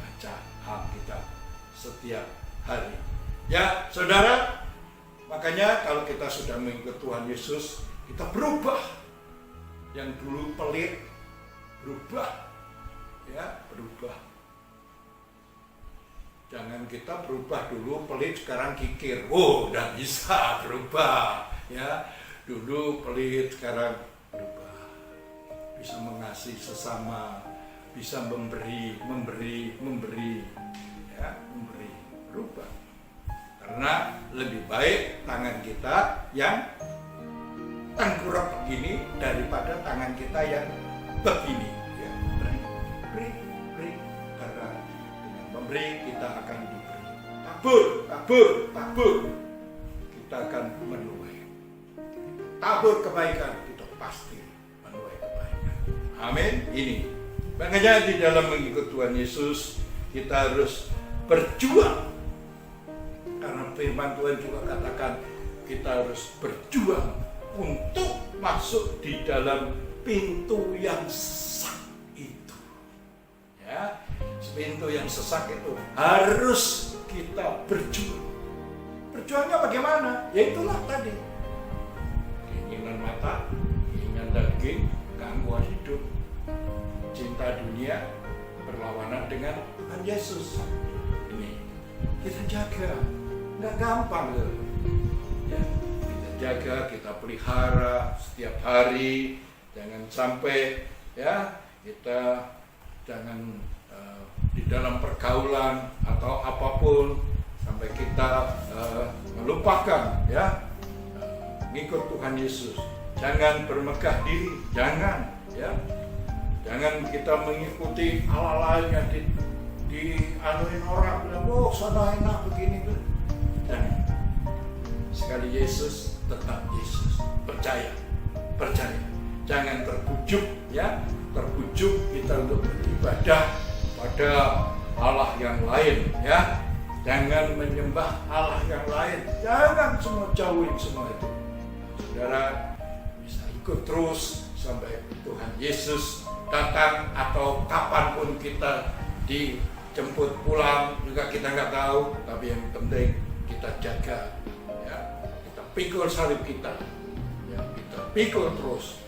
Baca Alkitab setiap hari. Ya, saudara, makanya kalau kita sudah mengikut Tuhan Yesus, kita berubah. Yang dulu pelit, berubah. Ya, berubah. Jangan kita berubah dulu pelit, sekarang kikir. Oh, udah bisa berubah. Ya, dulu pelit, sekarang berubah. Bisa mengasihi sesama, bisa memberi, ya, memberi, berubah. Karena lebih baik tangan kita yang tengkurap begini daripada tangan kita yang begini. Ya, beri. Karena dengan memberi kita akan diberi. Tabur. Kita akan menuai. Tabur kebaikan, kita pasti menuai kebaikan. Amin. Ini. Makanya di dalam mengikut Tuhan Yesus kita harus berjuang. Karena firman Tuhan juga katakan kita harus berjuang untuk masuk di dalam pintu yang sesak itu. Ya, pintu yang sesak itu harus kita berjuang. Berjuangnya bagaimana? Ya itulah tadi. Keinginan mata, keinginan daging, gangguan hidup, cinta dunia berlawanan dengan Tuhan Yesus. Ini kita jaga, nggak gampang loh. Ya, kita jaga, kita pelihara setiap hari. Jangan sampai ya kita jangan di dalam pergaulan atau apapun sampai kita melupakan ya ngikut Tuhan Yesus. Jangan bermegah diri, jangan ya. Jangan kita mengikuti hal-hal yang dianuin orang bilang, oh sana enak begini tuh. Jangan. Sekali Yesus, tetap Yesus. Percaya. Jangan terbujuk ya, terbujuk kita untuk beribadah pada Allah yang lain ya. Jangan menyembah Allah yang lain. Jangan semua jauhin semua itu. Saudara bisa ikut terus sampai Tuhan Yesus datang atau kapanpun kita jemput pulang juga kita nggak tahu, tapi yang penting kita jaga, ya, kita pikul salib kita, ya, kita pikul terus.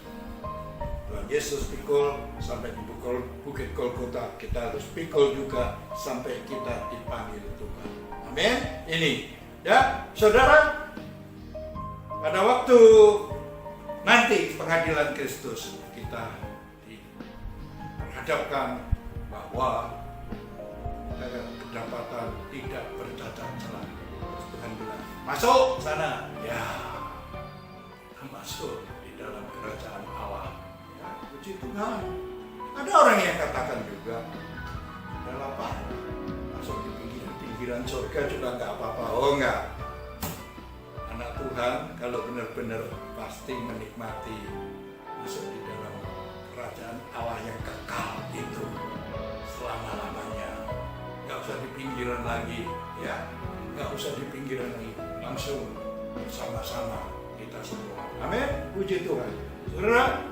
Tuhan Yesus pikul sampai di Bukit Golgota, kita harus pikul juga sampai kita dipanggil Tuhan. Amin. Ini, ya, saudara, pada waktu nanti pengadilan Kristus kita dihadapkan bahwa kedapatan tidak bercacat celah. Terus Tuhan bilang, masuk sana. Ya, kita masuk di dalam kerajaan Allah. Ya, puji Tuhan. Ada orang yang katakan juga, adalah apa? Masuk di pinggiran surga juga nggak apa-apa. Oh enggak. Anak Tuhan kalau benar-benar pasti menikmati masuk di dalam kerajaan Allah yang kekal itu selama-lamanya. Nggak usah di pinggiran lagi, ya, nggak usah di pinggiran lagi, langsung bersama-sama kita semua. Amin, puji Tuhan. Saudara,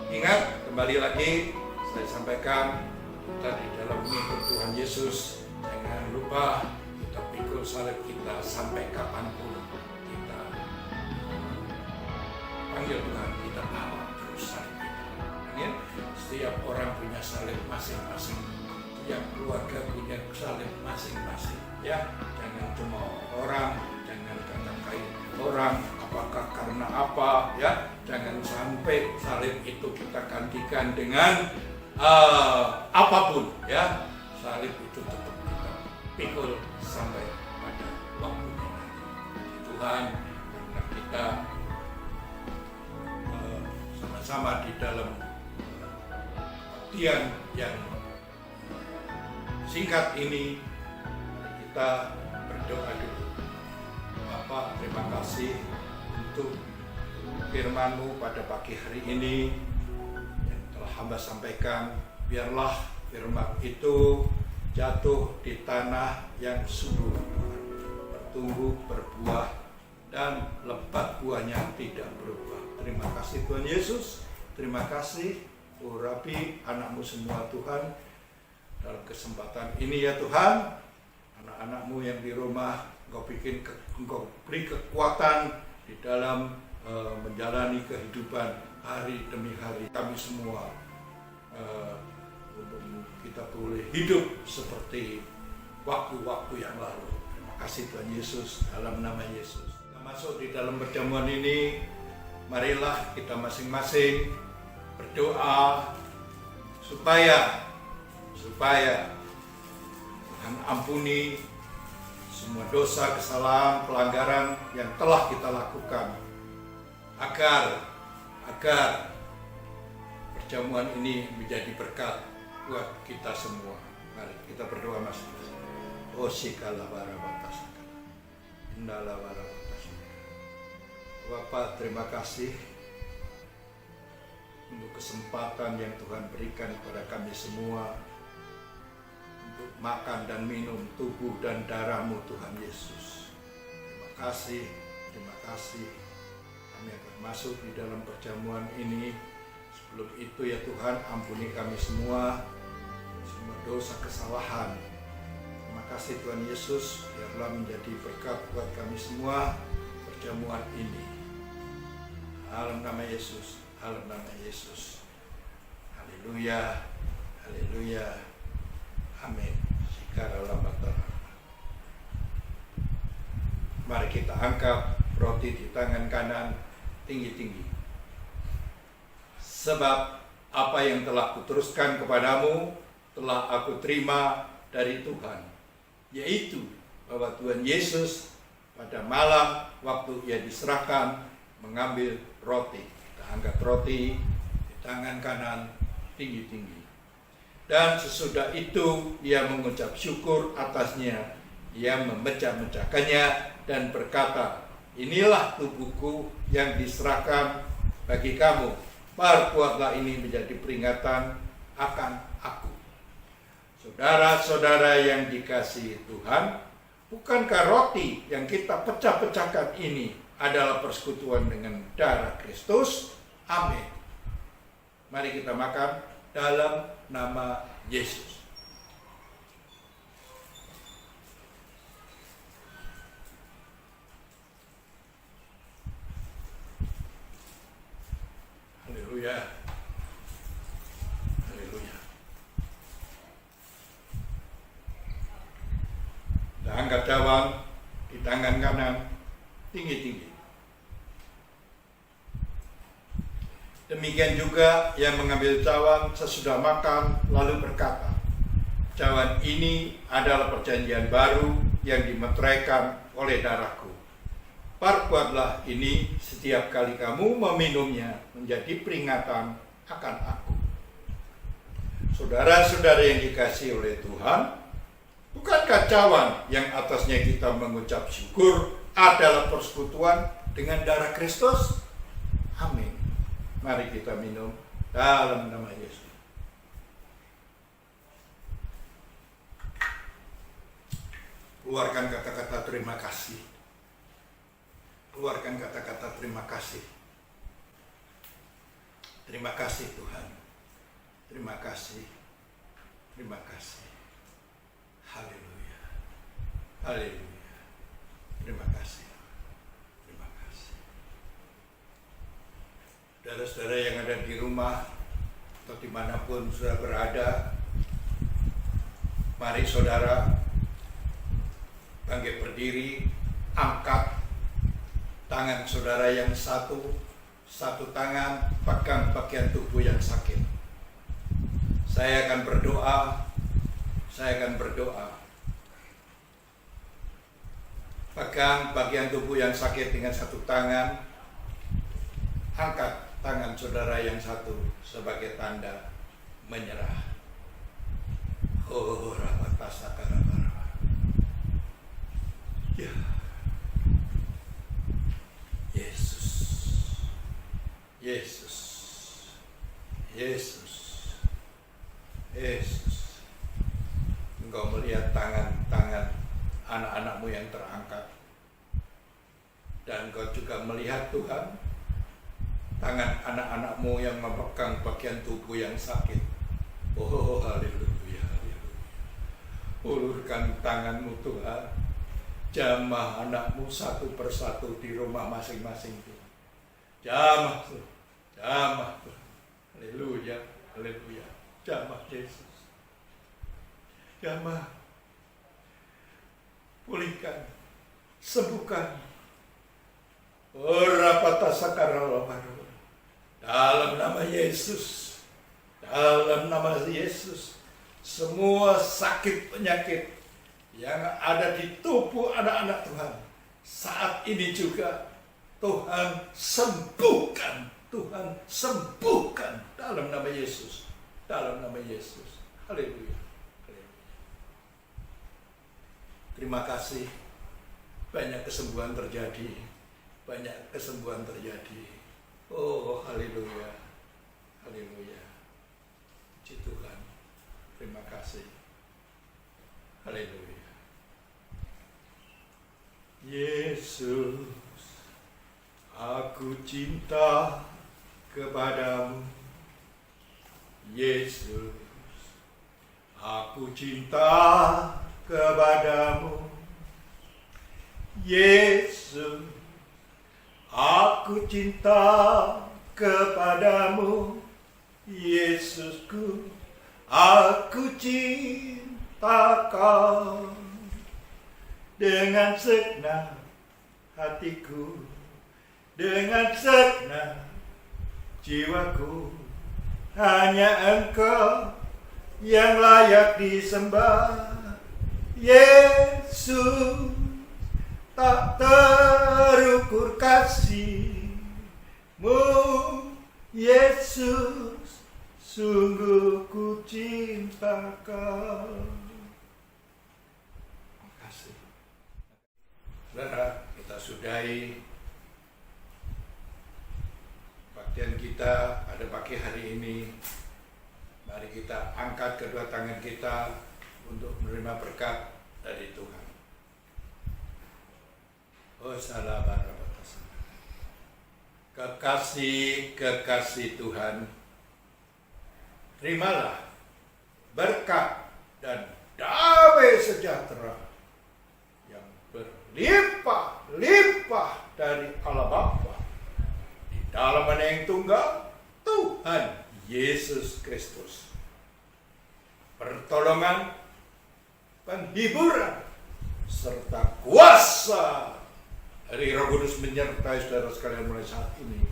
ingat kembali lagi saya sampaikan kita di dalam mengikut Tuhan Yesus, jangan lupa kita pikul salib kita sampai kapanpun kita panggil Tuhan, kita bawa terus salib kita. Amin. Setiap orang punya salib masing-masing. Yang keluarga punya salib masing-masing, ya. Jangan cuma orang, jangan kata-katain orang, apakah karena apa, ya. Jangan sampai salib itu kita gantikan dengan apapun, ya. Salib itu tetap kita pikul sampai pada waktunya nanti. Tuhan, karena kita sama-sama di dalam baktian yang singkat ini, kita berdoa dulu. Bapak, terima kasih untuk firman-Mu pada pagi hari ini yang telah hamba sampaikan. Biarlah firman itu jatuh di tanah yang subur, bertumbuh, berbuah, dan lebat buahnya tidak berubah. Terima kasih Tuhan Yesus. Terima kasih Rabi, anak-Mu semua Tuhan. Dalam kesempatan ini ya Tuhan, anak-anak-Mu yang di rumah, Engkau beri kekuatan di dalam menjalani kehidupan hari demi hari. Kami semua untuk kita boleh hidup seperti waktu-waktu yang lalu. Terima kasih Tuhan Yesus, dalam nama Yesus. Kita masuk di dalam perjamuan ini, marilah kita masing-masing berdoa supaya Tuhan ampuni semua dosa, kesalahan, pelanggaran yang telah kita lakukan, agar perjamuan ini menjadi berkat buat kita semua. Mari kita berdoa masing-masing. Bapak, terima kasih untuk kesempatan yang Tuhan berikan kepada kami semua untuk makan dan minum tubuh dan darah-Mu Tuhan Yesus. Terima kasih. Kami akan masuk di dalam perjamuan ini. Sebelum itu ya Tuhan, ampuni kami semua dosa kesalahan. Terima kasih Tuhan Yesus, biarlah menjadi berkat buat kami semua perjamuan ini. Dalam nama Yesus, dalam nama Yesus. Haleluya, haleluya. Amin. Mari kita angkat roti di tangan kanan tinggi-tinggi. Sebab apa yang telah kuteruskan kepadamu telah aku terima dari Tuhan, yaitu bahwa Tuhan Yesus pada malam waktu Ia diserahkan mengambil roti. Kita angkat roti di tangan kanan tinggi-tinggi. Dan sesudah itu Ia mengucap syukur atasnya. Ia memecah-mecahkannya dan berkata, inilah tubuhku yang diserahkan bagi kamu. Perbuatlah ini menjadi peringatan akan aku. Saudara-saudara yang dikasihi Tuhan, bukankah roti yang kita pecah-pecahkan ini adalah persekutuan dengan darah Kristus? Amin. Mari kita makan dalam nama Yesus. Haleluya. Haleluya. Dan angkat cawan di tangan kanan tinggi-tinggi. Demikian juga yang mengambil cawan sesudah makan lalu berkata, cawan ini adalah perjanjian baru yang dimeteraikan oleh darahku. Perbuatlah ini setiap kali kamu meminumnya menjadi peringatan akan aku. Saudara-saudara yang dikasihi oleh Tuhan, bukankah cawan yang atasnya kita mengucap syukur adalah persekutuan dengan darah Kristus? Amin. Mari kita minum dalam nama Yesus. Keluarkan kata-kata terima kasih. Keluarkan kata-kata terima kasih. Terima kasih Tuhan. Terima kasih. Terima kasih. Haleluya. Haleluya. Terima kasih. Terima kasih. Saudara-saudara yang ada di rumah atau dimanapun sudah berada, mari saudara bangkit berdiri, angkat tangan saudara yang satu tangan pegang bagian tubuh yang sakit. Saya akan berdoa. Pegang bagian tubuh yang sakit dengan satu tangan. Angkat tangan saudara yang satu sebagai tanda menyerah. Oh, rapatasakarabaraba. Ya. Yesus. Yesus. Yesus. Yesus. Engkau melihat tangan-tangan anak-anakmu yang terangkat. Dan engkau juga melihat Tuhan, tangan anak-anakmu yang memegang bagian tubuh yang sakit. Oh, haleluya, haleluya. Ulurkan tanganmu Tuhan. Jamah anakmu satu persatu di rumah masing-masing Tuhan. Jamah Tuhan. Jamah Tuhan. Haleluya, haleluya. Jamah Yesus. Jamah. Pulihkan. Sembuhkan. Orapatasakaralabaru. Dalam nama Yesus. Dalam nama Yesus. Semua sakit penyakit yang ada di tubuh anak-anak Tuhan saat ini juga Tuhan sembuhkan. Tuhan sembuhkan dalam nama Yesus. Dalam nama Yesus. Haleluya. Terima kasih. Banyak kesembuhan terjadi. Banyak kesembuhan terjadi. Oh, haleluya. Haleluya. Puji Tuhan. Terima kasih. Haleluya. Yesus, aku cinta kepadamu. Yesus, aku cinta kepadamu. Yesus, aku cinta kepadamu. Yesusku, aku cinta kau. Dengan segenap hatiku, dengan segenap jiwaku, hanya Engkau yang layak disembah. Yesus, tak terukur kasih-Mu. Yesus, sungguh ku cinta Kau. Saudara, kita sudahi kebaktian kita pada pagi hari ini. Mari kita angkat kedua tangan kita untuk menerima berkat dari Tuhan. Oh, salam barakatus. Kekasih Tuhan, terimalah berkat dan damai sejahtera berlimpah-limpah dari Allah Bapa di dalam Anak yang tunggal Tuhan Yesus Kristus. Pertolongan, penghiburan, serta kuasa dari Roh Kudus menyertai saudara sekalian mulai saat ini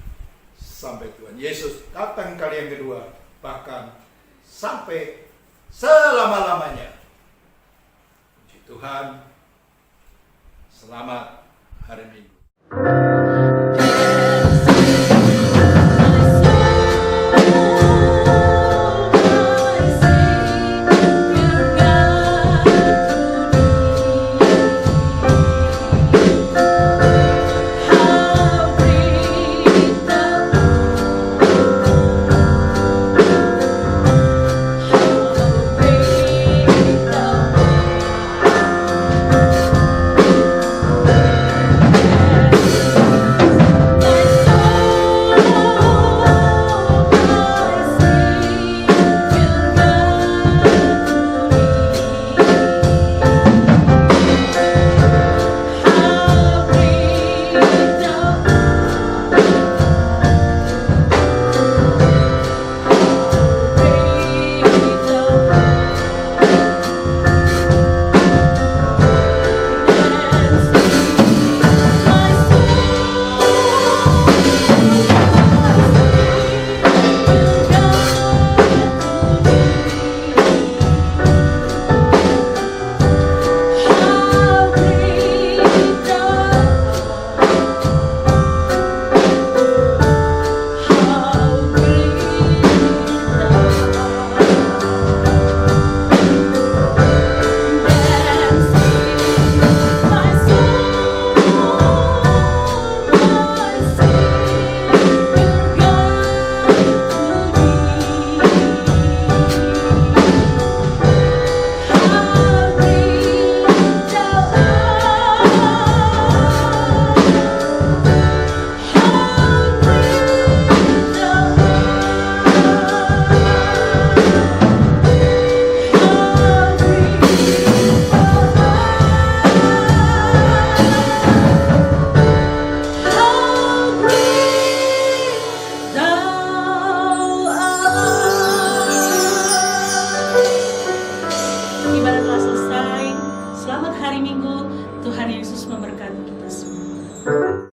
sampai Tuhan Yesus datang kali yang kedua, bahkan sampai selama-lamanya. Puji Tuhan. Selamat hari Minggu. Ibadah telah selesai. Selamat hari Minggu. Tuhan Yesus memberkati kita semua.